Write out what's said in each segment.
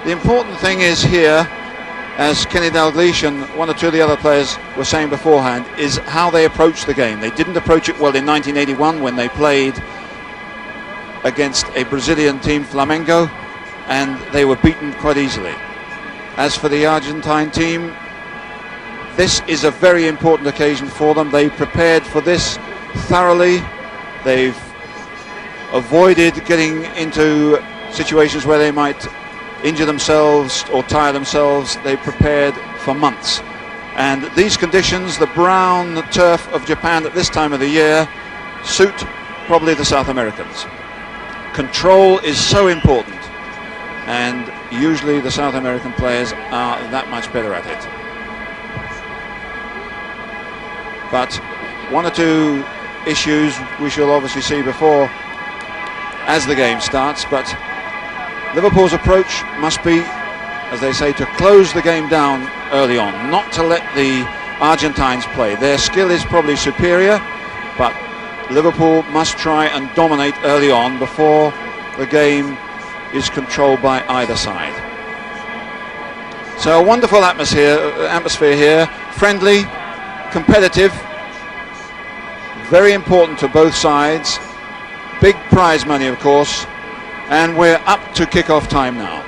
The important thing is here, as Kenny Dalglish and one or two of the other players were saying beforehand, is how they approach the game. They didn't approach it well in 1981 when they played against a Brazilian team, Flamengo, and they were beaten quite easily. As for the Argentine team, this is a very important occasion for them. They prepared for this thoroughly. They've avoided getting into situations where they might injure themselves or tire themselves. They prepared for months. And these conditions, the brown turf of Japan at this time of the year, suit probably the South Americans. Control is so important, and usually the South American players are that much better at it. But one or two issues we shall obviously see before as the game starts, but Liverpool's approach must be, as they say, to close the game down early on, not to let the Argentines play. Their skill is probably superior, but Liverpool must try and dominate early on before the game is controlled by either side. So a wonderful atmosphere here, friendly, competitive, very important to both sides. Big prize money, of course, and we're up to kick-off time now.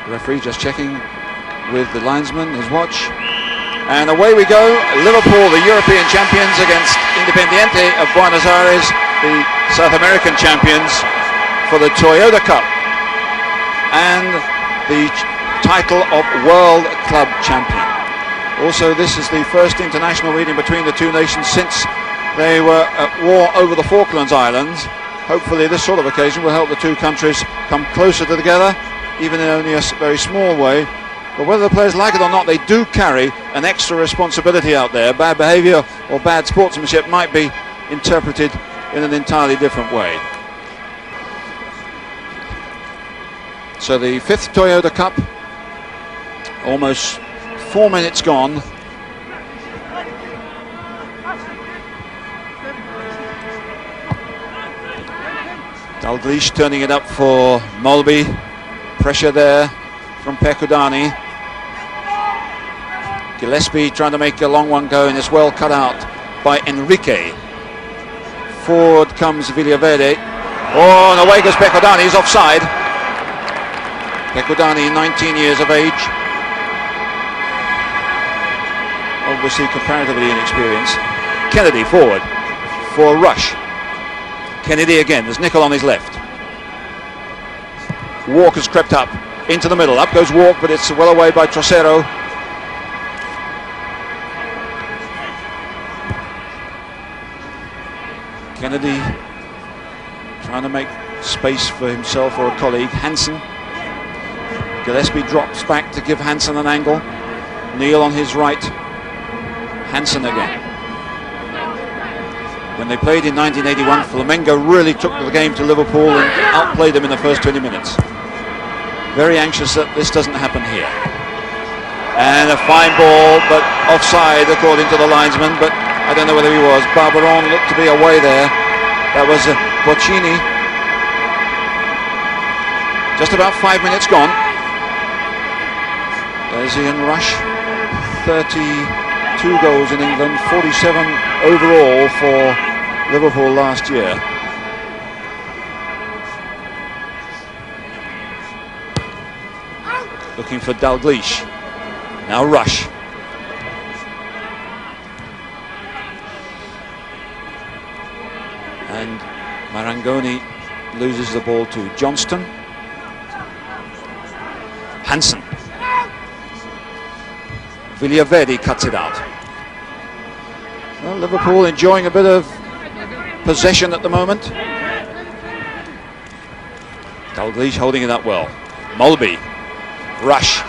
The referee just checking with the linesman, his watch. And away we go. Liverpool, the European champions, against Independiente of Buenos Aires, the South American champions, for the Toyota Cup and the title of World Club Champion. Also, this is the first international meeting between the two nations since they were at war over the Falklands Islands. Hopefully this sort of occasion will help the two countries come closer together, even in only a very small way. But whether the players like it or not, they do carry an extra responsibility out there. Bad behaviour or bad sportsmanship might be interpreted in an entirely different way. So the fifth Toyota Cup, almost 4 minutes gone. Dalglish turning it up for Molby. Pressure there from Percudani. Gillespie trying to make a long one go, and it's well cut out by Enrique. Forward comes Villaverde. Oh, and away goes Percudani. He's offside. Percudani, 19 years of age. Obviously comparatively inexperienced. Kennedy forward for Rush. Kennedy again. There's Nickel on his left. Walker's crept up into the middle. Up goes Walk, but it's well away by Trossero. Kennedy trying to make space for himself or a colleague. Hansen. Gillespie drops back to give Hansen an angle. Neil on his right. Hansen again. When they played in 1981, Flamengo really took the game to Liverpool and outplayed them in the first 20 minutes. Very anxious that this doesn't happen here. And a fine ball, but offside according to the linesman, but I don't know whether he was. Barberón looked to be away there. That was Bochini. Just about 5 minutes gone. There's Ian Rush. 32 goals in England, 47 overall for Liverpool last year. Looking for Dalglish. Now Rush. And Marangoni loses the ball to Johnston. Hansen. Villaverde cuts it out. Well, Liverpool enjoying a bit of possession at the moment. Dalglish holding it up well. Molby. Rush.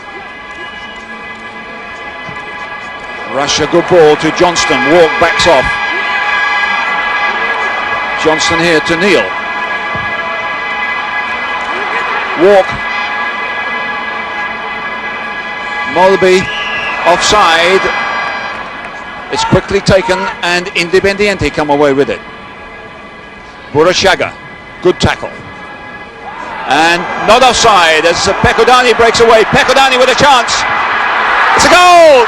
Rush, a good ball to Johnston. Walk backs off. Johnston here to Neil. Walk. Molby offside. It's quickly taken and Independiente come away with it. Burruchaga, good tackle. And not offside as Percudani breaks away. Percudani with a chance. It's a goal!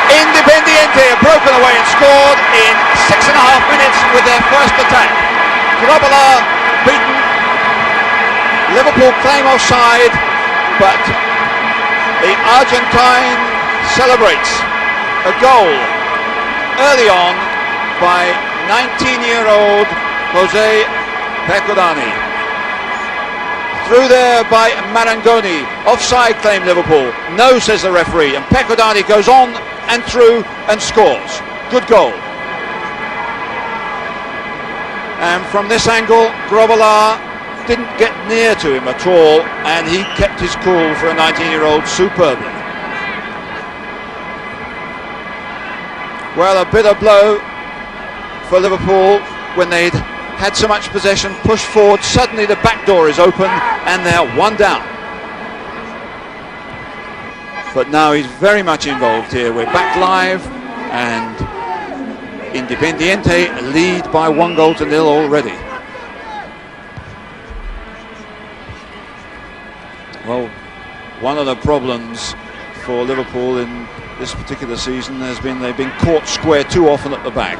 Independiente have broken away and scored in 6.5 minutes with their first attack. Grobbelaar beaten. Liverpool claim offside, but the Argentine celebrates a goal early on by 19-year-old José Percudani. Through there by Marangoni. Offside claim Liverpool. No, says the referee. And Percudani goes on and through and scores. Good goal. And from this angle, Grobbelaar didn't get near to him at all, and he kept his cool for a 19-year-old superbly. Well, a bitter blow for Liverpool when they'd had so much possession, pushed forward. Suddenly the back door is open and they're one down. But now he's very much involved here. We're back live and Independiente lead by 1-0 already. Well, one of the problems for Liverpool in this particular season has been they've been caught square too often at the back.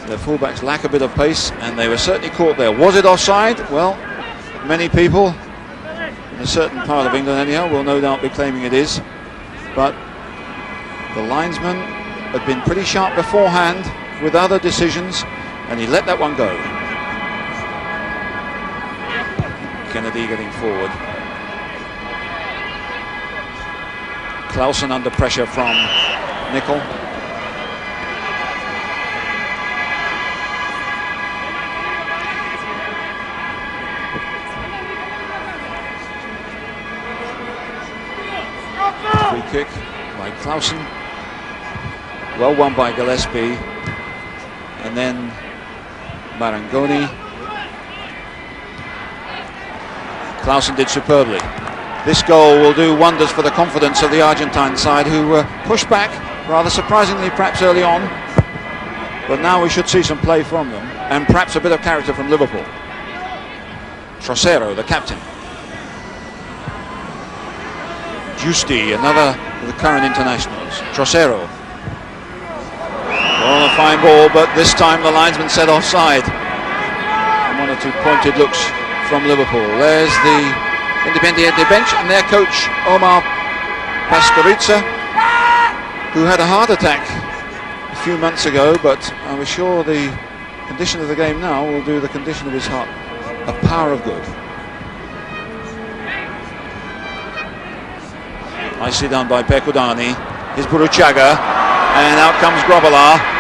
Their fullbacks lack a bit of pace, and they were certainly caught there. Was it offside? Well, many people in a certain part of England anyhow will no doubt be claiming it is. But the linesman had been pretty sharp beforehand with other decisions, and he let that one go. Kennedy getting forward. Clausen under pressure from Nickel. Free kick by Clausen. Well won by Gillespie. And then Marangoni. Clausen did superbly. This goal will do wonders for the confidence of the Argentine side, who pushed back rather surprisingly perhaps early on, but now we should see some play from them and perhaps a bit of character from Liverpool. Trossero, the captain. Giusti, another of the current internationals. Trossero. Oh, a fine ball, but this time the linesman said offside. And one or two pointed looks from Liverpool. There's the Independiente bench and their coach Omar Pastoriza, who had a heart attack a few months ago, but I was sure the condition of the game now will do the condition of his heart a power of good. Nicely done by Percudani. Here's Burruchaga, and out comes Grobbelaar.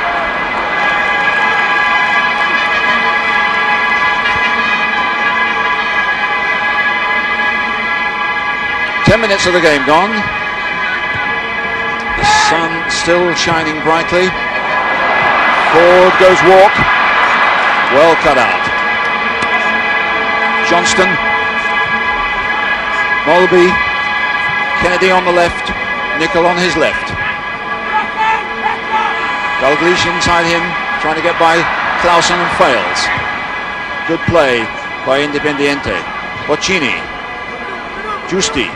10 minutes of the game gone. The sun still shining brightly. Forward goes Walk. Well cut out. Johnston. Molby. Kennedy on the left. Nickel on his left. Dalglish inside him, trying to get by Clausen and fails. Good play by Independiente. Bochini. Giusti.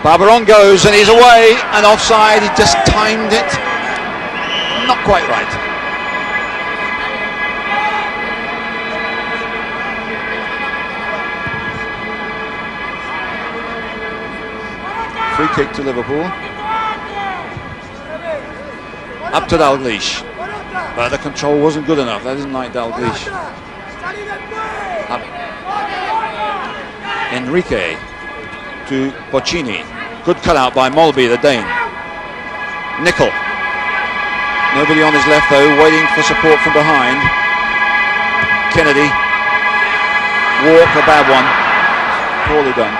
Barberón goes and he's away and offside. He just timed it not quite right. Free kick to Liverpool. Up to Dalglish, but the control wasn't good enough. That isn't like Dalglish. Up. Enrique to Bochini. Good cut out by Molby, the Dane. Nickel. Nobody on his left though, waiting for support from behind. Kennedy. Walk, a bad one. Poorly done.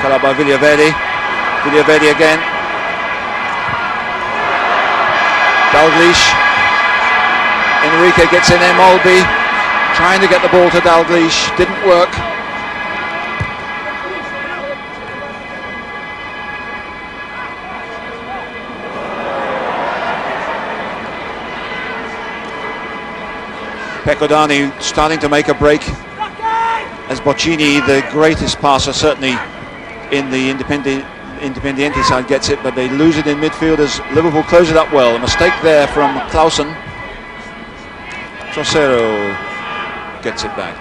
Cut out by Villaverde. Villaverde again. Dalglish. Enrique gets in there, Molby. Trying to get the ball to Dalglish, didn't work. Percudani starting to make a break as Bochini, the greatest passer certainly in the Independiente side, gets it, but they lose it in midfield as Liverpool close it up well. A mistake there from Clausen. Trossero gets it back.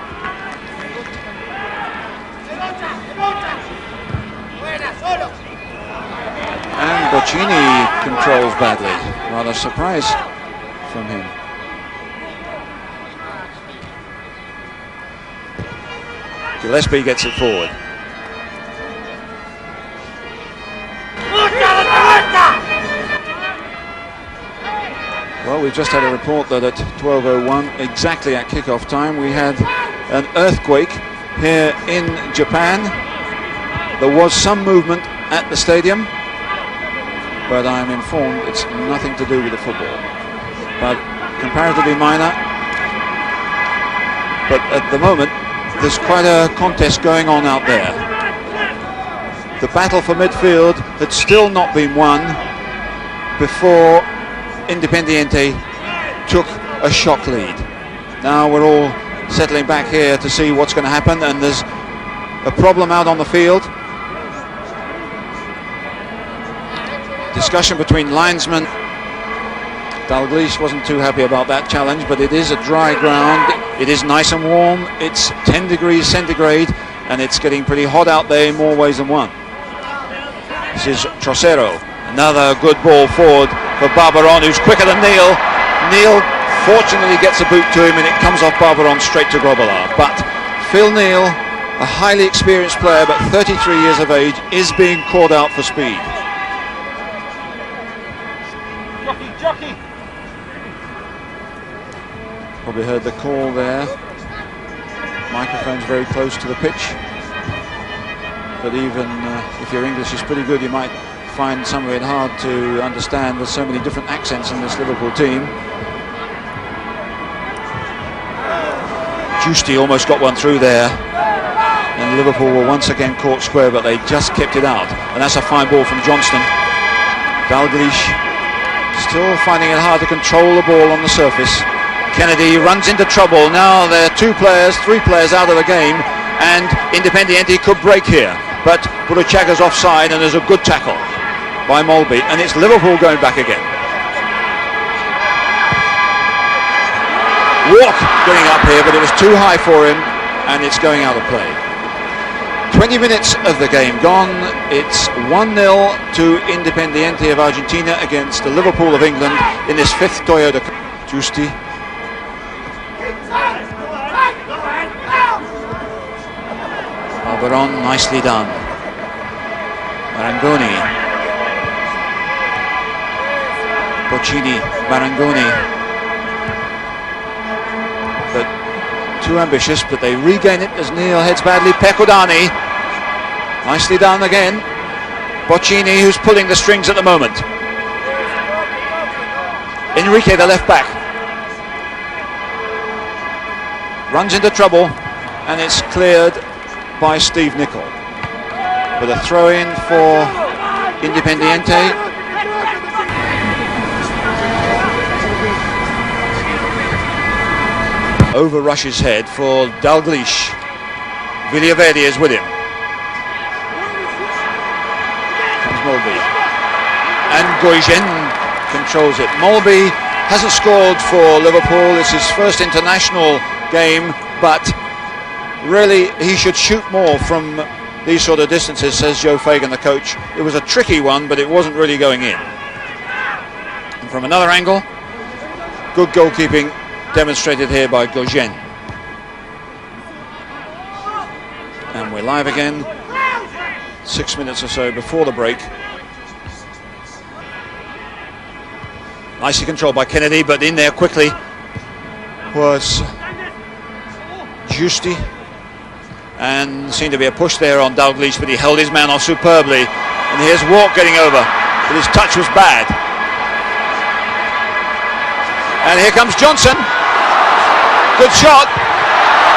And Bochini controls badly. Rather surprise from him. Gillespie gets it forward. Well, we've just had a report that at 12:01, exactly at kickoff time, we had an earthquake here in Japan. There was some movement at the stadium, but I'm informed it's nothing to do with the football. But comparatively minor. But at the moment, there's quite a contest going on out there. The battle for midfield had still not been won before Independiente took a shock lead. Now we're all settling back here to see what's going to happen, and there's a problem out on the field. Discussion between linesmen. Dalglish wasn't too happy about that challenge, but it is a dry ground. It is nice and warm. It's 10 degrees centigrade, and it's getting pretty hot out there in more ways than one. This is Trossero. Another good ball forward for Barberón, who's quicker than Neil. Neil fortunately gets a boot to him, and it comes off Barberón straight to Grobbelaar. But Phil Neal, a highly experienced player, but 33 years of age, is being called out for speed. Jockey. Probably heard the call there. Microphone's very close to the pitch. But even if your English is pretty good, you might find some of it hard to understand. There's so many different accents in this Liverpool team. Giusti almost got one through there, and Liverpool were once again caught square, but they just kept it out. And that's a fine ball from Johnston. Dalglish still finding it hard to control the ball on the surface. Kennedy runs into trouble. Now there are 3 players out of the game, and Independiente could break here. But Burruchaga's offside, and there's a good tackle by Molby, and it's Liverpool going back again. Walk getting up here, but it was too high for him, and it's going out of play. 20 minutes of the game gone. It's 1-0 to Independiente of Argentina against the Liverpool of England in this 5th Toyota Cup. Giusti. Barberón, nicely done. Marangoni. Bochini, Marangoni. But too ambitious, but they regain it as Neil heads badly. Percudani. Nicely done again. Bochini, who's pulling the strings at the moment. Enrique, the left back. Runs into trouble, and it's cleared by Steve Nicol. With a throw in for Independiente. Over Rush's head for Dalglish. Villaverde is with him. Comes Molby. And Goyén controls it. Molby hasn't scored for Liverpool. It's his first international game, but really he should shoot more from these sort of distances, says Joe Fagan, the coach. It was a tricky one, but it wasn't really going in. And from another angle, good goalkeeping demonstrated here by Goyén. And we're live again 6 minutes or so before the break. Nicely controlled by Kennedy, but in there quickly was Giusti, and seemed to be a push there on Dalglish, but he held his man off superbly. And here's Walk getting over, but his touch was bad. And here comes Johnson. Good shot.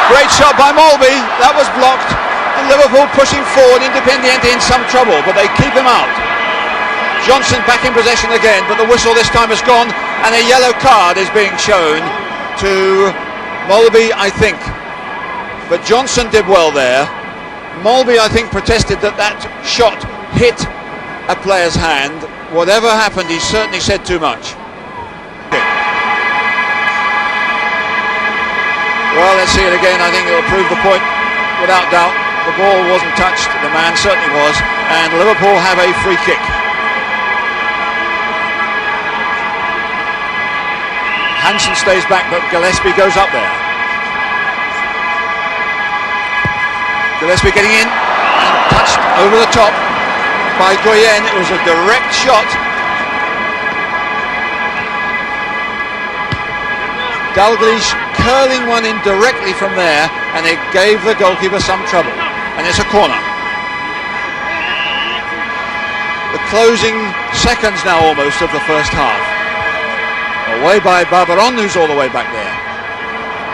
Great shot by Molby. That was blocked. And Liverpool pushing forward, Independiente in some trouble, but they keep him out. Johnson back in possession again, but the whistle this time has gone, and a yellow card is being shown to Molby, I think, but Johnson did well there. Molby, I think, protested that shot hit a player's hand. Whatever happened, he certainly said too much. Well, let's see it again. I think it'll prove the point without doubt. The ball wasn't touched, the man certainly was, and Liverpool have a free kick. Hansen stays back, but Gillespie goes up there. Gillespie getting in and touched over the top by Goyén. It was a direct shot. Dalglish curling one in directly from there, and it gave the goalkeeper some trouble. And it's a corner. The closing seconds now almost of the first half. Away by Barberón, who's all the way back there.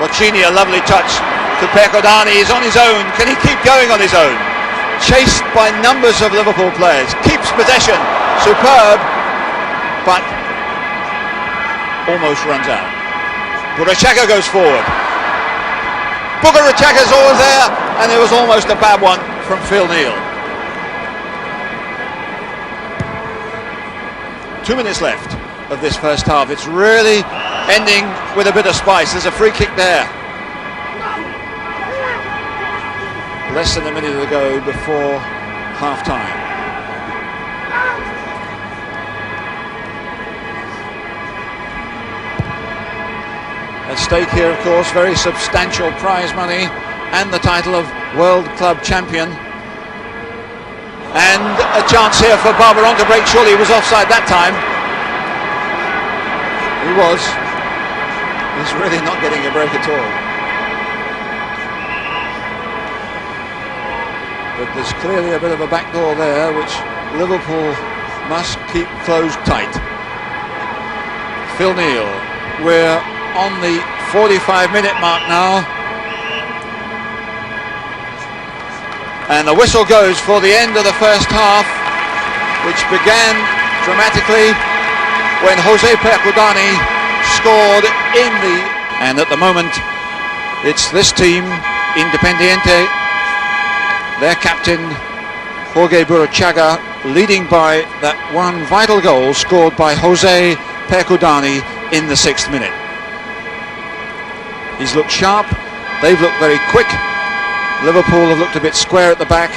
Bochini, a lovely touch to Percudani. He's on his own. Can he keep going on his own? Chased by numbers of Liverpool players. Keeps possession. Superb. But almost runs out. Burruchaga goes forward. Burruchaga's always there, and it was almost a bad one from Phil Neal. 2 minutes left of this first half. It's really ending with a bit of spice. There's a free kick there. Less than a minute to go before half time. At stake here, of course, very substantial prize money and the title of World Club Champion. And a chance here for Barberón to break. Surely he was offside that time. He was. He's really not getting a break at all. But there's clearly a bit of a back door there, which Liverpool must keep closed tight. Phil Neal, we're on the 45-minute mark now, and the whistle goes for the end of the first half, which began dramatically when José Percudani scored in the... And at the moment it's this team, Independiente, their captain Jorge Burruchaga, leading by that one vital goal scored by José Percudani in the 6th minute. He's looked sharp, they've looked very quick. Liverpool have looked a bit square at the back,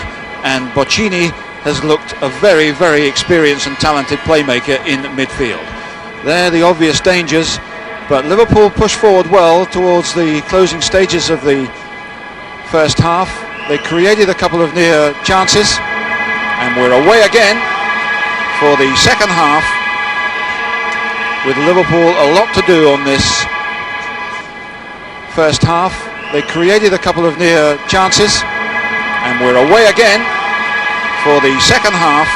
and Bochini has looked a very, very experienced and talented playmaker in midfield. They're the obvious dangers, but Liverpool pushed forward well towards the closing stages of the first half. They created a couple of near chances, and we're away again for the second half, with Liverpool a lot to do on this first half. They created a couple of near chances, and we're away again for the second half,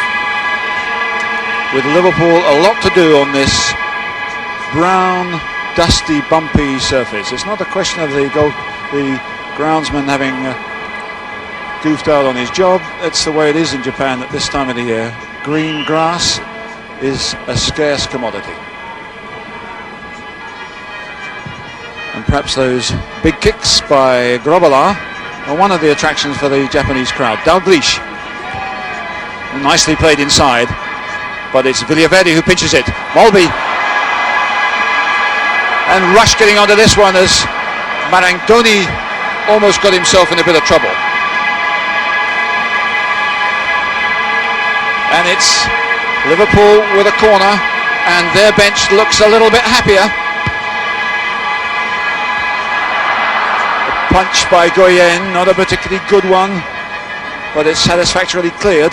with Liverpool a lot to do on this brown, dusty, bumpy surface. It's not a question of the groundsman having goofed out on his job. It's the way it is in Japan at this time of the year. Green grass is a scarce commodity. And perhaps those big kicks by Grobala are one of the attractions for the Japanese crowd. Dalglish, nicely played inside, but it's Villaverde who pinches it. Molby, and Rush getting onto this one as Marangoni almost got himself in a bit of trouble. And it's Liverpool with a corner, and their bench looks a little bit happier. Punch by Goyén, not a particularly good one, but it's satisfactorily cleared.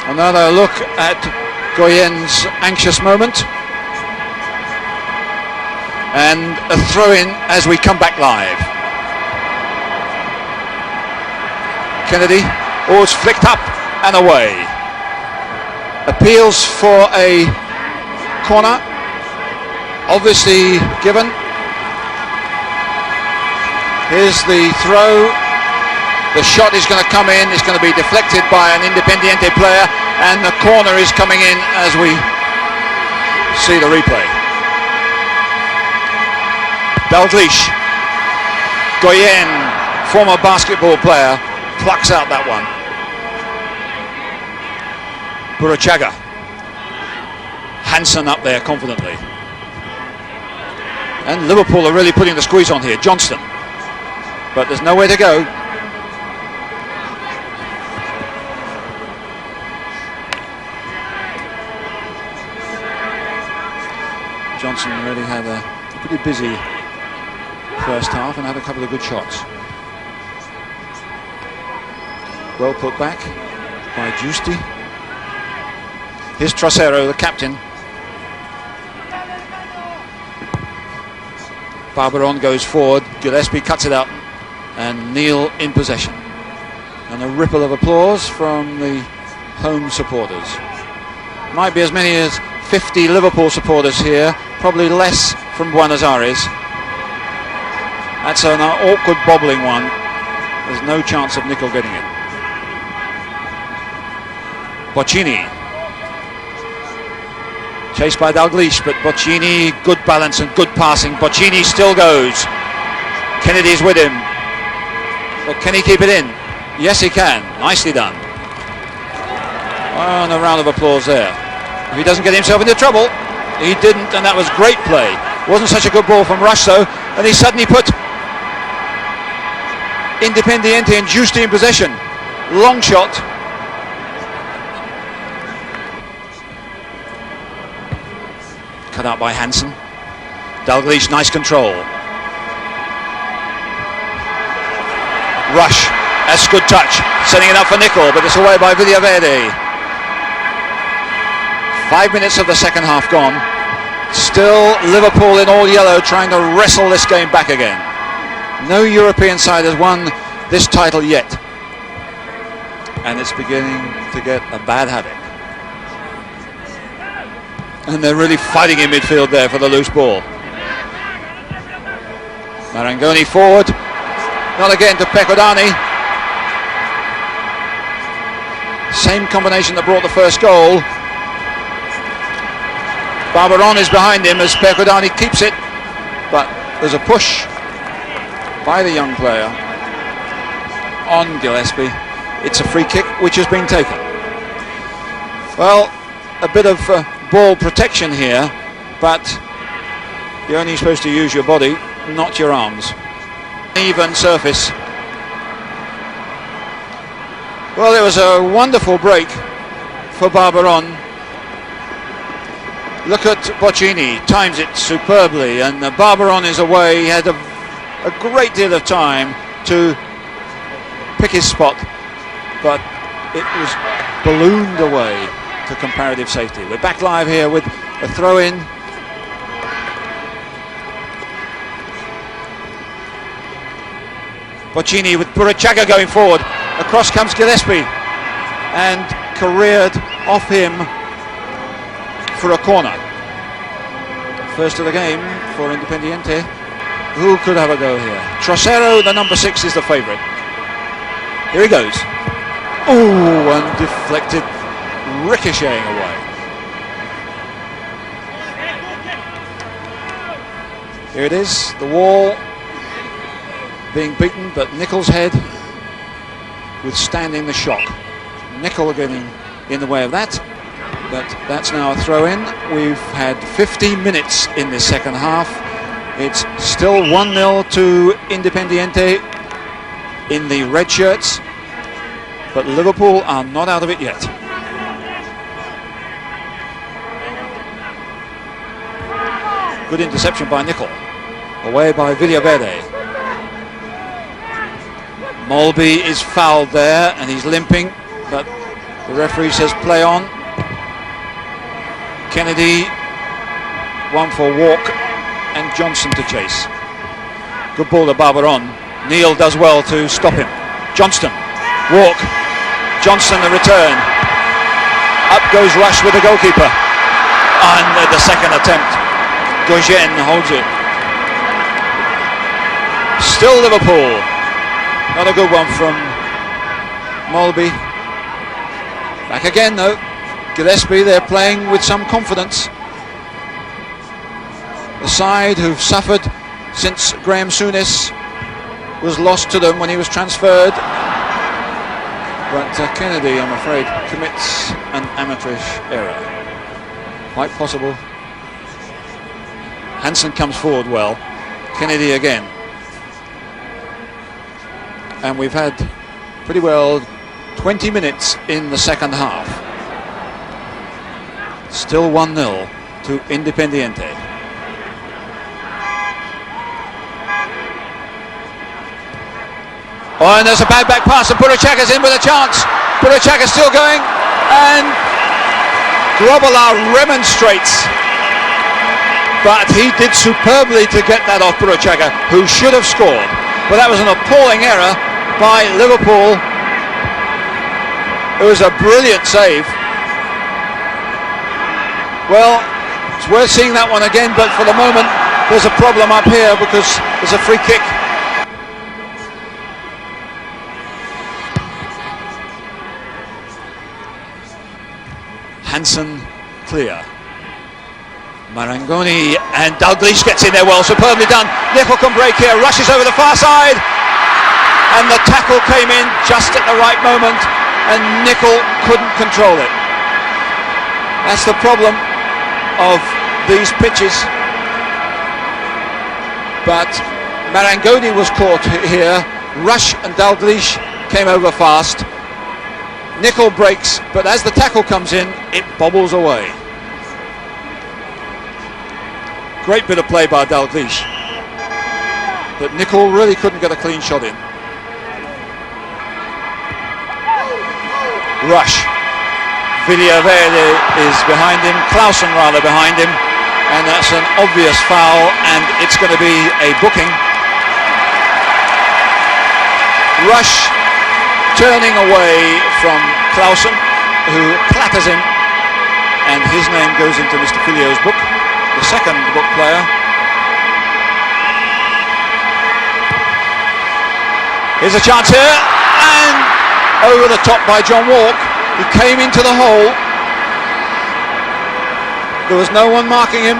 Another look at Goyen's anxious moment, and a throw-in as we come back live. Kennedy, oh, it's flicked up and away. Appeals for a corner, obviously given. Here's the throw. The shot is going to come in. It's going to be deflected by an Independiente player, and the corner is coming in as we see the replay. Dalglish. Goyén, former basketball player, plucks out that one. Burruchaga. Hansen up there confidently. And Liverpool are really putting the squeeze on here. Johnston. But there's nowhere to go. Johnson really had a pretty busy first half and had a couple of good shots. Well put back by Giusti. Here's Trossero, the captain. Barberón goes forward, Gillespie cuts it out, and Neil in possession. And a ripple of applause from the home supporters. Might be as many as 50 Liverpool supporters here, probably less from Buenos Aires. That's an awkward bobbling one. There's no chance of Nicol getting it. Bochini. Chased by Dalglish, but Bochini, good balance and good passing. Bochini still goes. Kennedy's with him. But can he keep it in? Yes, he can. Nicely done. And a round of applause there. If he doesn't get himself into trouble, he didn't, and that was great play. Wasn't such a good ball from Rush though, and he suddenly put Independiente and Giusti in possession. Long shot. Cut out by Hansen. Dalglish, nice control. Rush, that's good touch, setting it up for Nicol, but it's away by Villaverde. 5 minutes of the second half gone. Still Liverpool in all yellow trying to wrestle this game back again. No European side has won this title yet. And it's beginning to get a bad habit. And they're really fighting in midfield there for the loose ball. Marangoni forward. Not again to Percudani. Same combination that brought the first goal. Barberón is behind him as Percudani keeps it, but there's a push by the young player on Gillespie. It's a free kick which has been taken. Well, a bit of ball protection here, but you're only supposed to use your body, not your arms. Even surface. Well, it was a wonderful break for Barberón. Look at Bochini, times it superbly, and Barberón is away. He had a great deal of time to pick his spot, but it was ballooned away to comparative safety. We're back live here with a throw-in. Bochini with Burruchaga going forward. Across comes Gillespie and careered off him for a corner. First of the game for Independiente. Who could have a go here? Trossero, the number 6, is the favourite. Here he goes. Oh, and deflected, ricocheting away. Here it is, the wall being beaten, but Nicol's head withstanding the shock. Nicol getting in the way of that. But that's now a throw-in. We've had 15 minutes in this second half. It's still 1-0 to Independiente in the red shirts, but Liverpool are not out of it yet. Good interception by Nicol. Away by Villaverde. Molby is fouled there and he's limping, but the referee says play on. Kennedy, one for Walk, and Johnson to chase. Good ball to Barberón. Neil does well to stop him. Johnston, Walk, Johnson the return. Up goes Rush with the goalkeeper. And the second attempt, Goyén holds it. Still Liverpool. Not a good one from Molby. Back again though. Gillespie, they're playing with some confidence. the side who've suffered since Graham Souness was lost to them when he was transferred. But Kennedy, I'm afraid, commits an amateurish error. Quite possible. Hansen comes forward well. Kennedy again. And we've had pretty well 20 minutes in the second half. Still 1-0 to Independiente. Oh, and there's a bad back pass, and Burruchaga's in with a chance. Burruchaga still going, and Grobbelaar remonstrates. But he did superbly to get that off Burruchaga, who should have scored. But that was an appalling error by Liverpool. It was a brilliant save. Well, it's worth seeing that one again, but for the moment there's a problem up here because there's a free kick. Hansen clear. Marangoni, and Dalglish gets in there well, superbly done. Nicol can break here, rushes over the far side, and the tackle came in just at the right moment, and Nicol couldn't control it. That's the problem of these pitches. But Marangoni was caught here. Rush and Dalglish came over fast. Nicol breaks, but as the tackle comes in, it bobbles away. Great bit of play by Dalglish, but Nicol really couldn't get a clean shot in. Rush. Villaverde is behind him, Clausen rather behind him, and that's an obvious foul, and it's going to be a booking. Rush turning away from Clausen, who clatters him, and his name goes into Mr. Filio's book, the second book player. Here's a chance here, and over the top by John Walk. He came into the hole. There was no one marking him.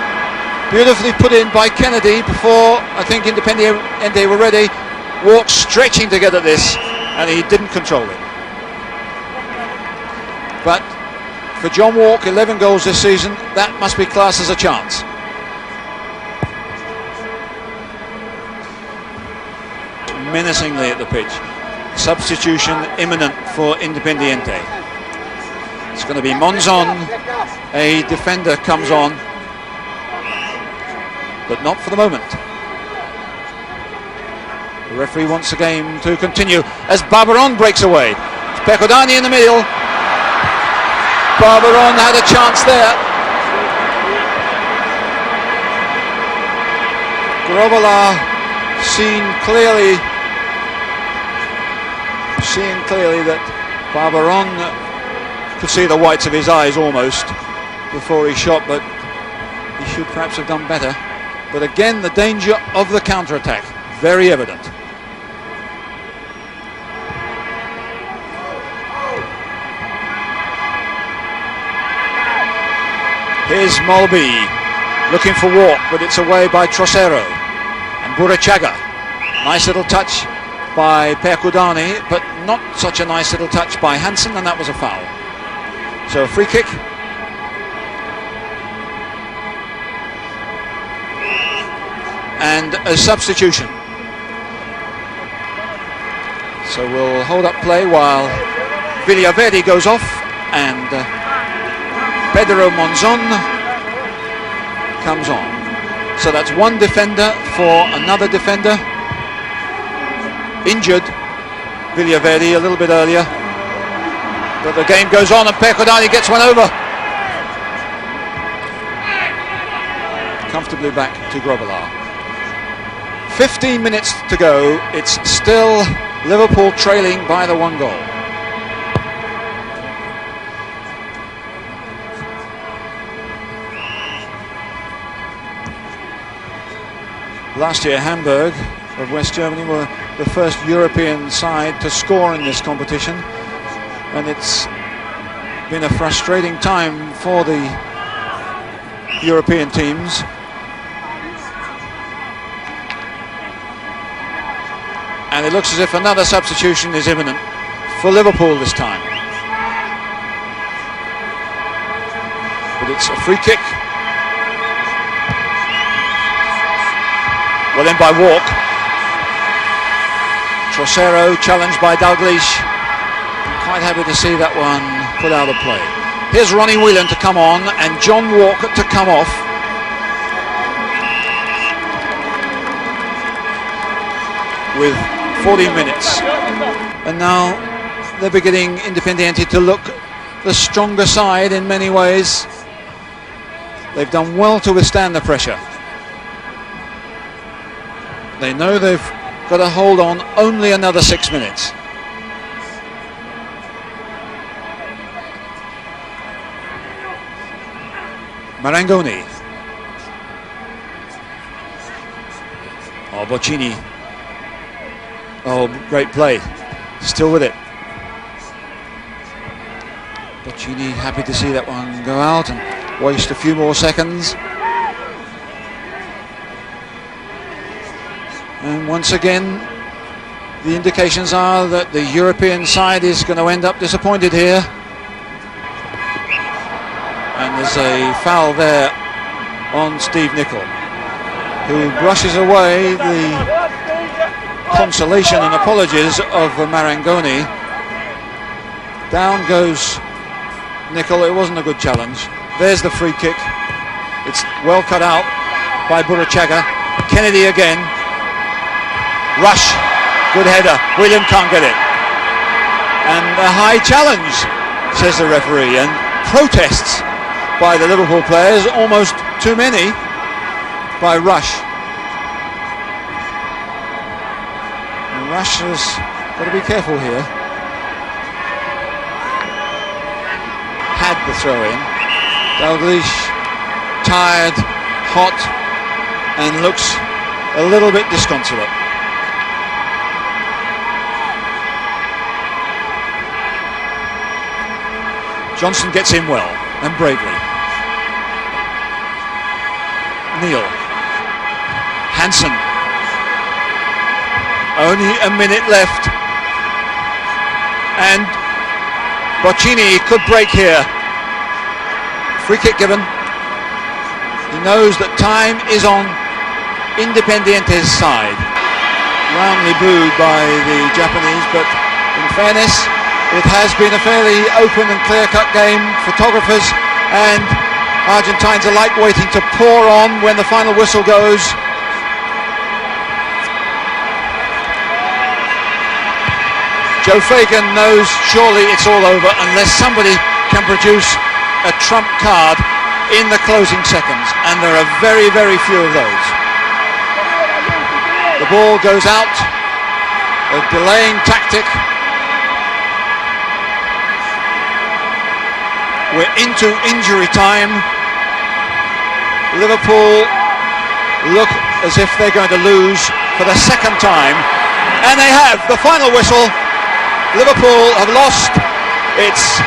Beautifully put in by Kennedy before I think Independiente were ready. Walk stretching to get at this, and he didn't control it. But for John Walk, 11 goals this season, that must be classed as a chance. Menacingly at the pitch. Substitution imminent for Independiente. It's going to be Monzon. A defender comes on, but not for the moment. The referee wants the game to continue as Barberón breaks away. It's Percudani in the middle. Barberón had a chance there. Grobbelaar seeing clearly that Barberón could see the whites of his eyes almost before he shot, but he should perhaps have done better. But again, the danger of the counter-attack, very evident. Here's Mulby looking for Walk, but it's away by Trossero. And Burruchaga, nice little touch by Percudani, but not such a nice little touch by Hansen, and that was a foul. So a free kick. And a substitution. So we'll hold up play while Villaverde goes off, and Pedro Monzon comes on. So that's one defender for another defender. Injured Villaverde a little bit earlier, but the game goes on and Percudani gets one over. Comfortably back to Grobbelaar. 15 minutes to go. It's still Liverpool trailing by the one goal. Last year Hamburg of West Germany were the first European side to score in this competition, and it's been a frustrating time for the European teams. And it looks as if another substitution is imminent for Liverpool this time. But it's a free kick. Well in by Walk. Trossero challenged by Dalglish. Quite happy to see that one put out of play. Here's Ronnie Whelan to come on and John Walk to come off. With 14 minutes. And now they're beginning Independiente to look the stronger side in many ways. They've done well to withstand the pressure. They know they've got to hold on only another 6 minutes. Marangoni. Oh, Bochini. Oh, great play. Still with it. Bochini happy to see that one go out and waste a few more seconds. And once again, the indications are that the European side is going to end up disappointed here. And there's a foul there on Steve Nicol, who brushes away the consolation and apologies of Marangoni. Down goes Nicol. It wasn't a good challenge. There's the free kick. It's well cut out by Burruchaga. Kennedy again. Rush. Good header. William can't get it. And a high challenge, says the referee, and protests by the Liverpool players, almost too many by Rush. And Rush has got to be careful here. Had the throw in. Dalglish, tired, hot, and looks a little bit disconsolate. Johnson gets in well and bravely. Neil. Hansen. Only a minute left. And Bochini could break here. Free kick given. He knows that time is on Independiente's side. Roundly booed by the Japanese, but in fairness, it has been a fairly open and clear-cut game. Photographers and Argentines alike waiting to pour on when the final whistle goes. Joe Fagan knows surely it's all over unless somebody can produce a trump card in the closing seconds, and there are very, very few of those. The ball goes out, a delaying tactic. We're into injury time. Liverpool look as if they're going to lose for the second time, and they have. The final whistle. Liverpool have lost. It's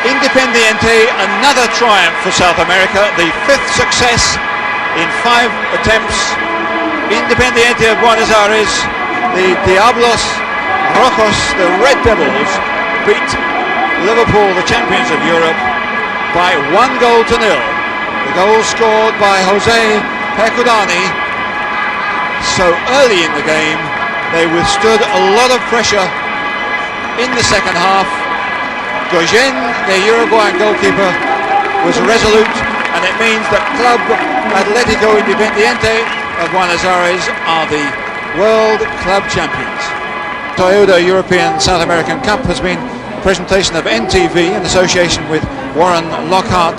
Independiente, another triumph for South America, the fifth success in 5 attempts. Independiente of Buenos Aires, the Diablos Rojos, the Red Devils, beat Liverpool, the champions of Europe, by 1-0. The goal scored by José Percudani. So early in the game, they withstood a lot of pressure in the second half. Goyén, the Uruguayan goalkeeper, was resolute, and it means that Club Atlético Independiente of Buenos Aires are the World Club Champions. Toyota European South American Cup has been presentation of NTV in association with Warren Lockhart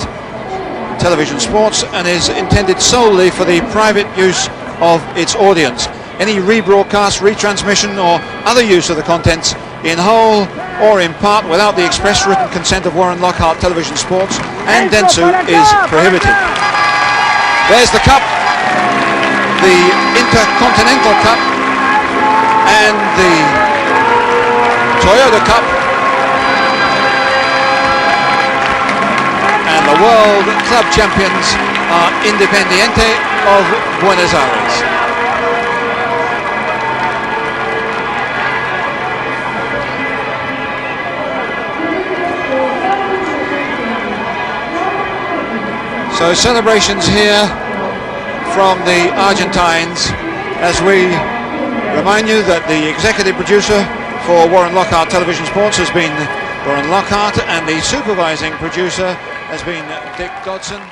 Television Sports and is intended solely for the private use of its audience. Any rebroadcast, retransmission or other use of the contents in whole or in part without the express written consent of Warren Lockhart Television Sports and Dentsu is prohibited. There's the cup, the Intercontinental Cup and the Toyota Cup. And the World Club Champions are Independiente of Buenos Aires. So celebrations here from the Argentines, as we remind you that the executive producer for Warren Lockhart Television Sports has been Warren Lockhart, and the supervising producer has been Dick Dodson.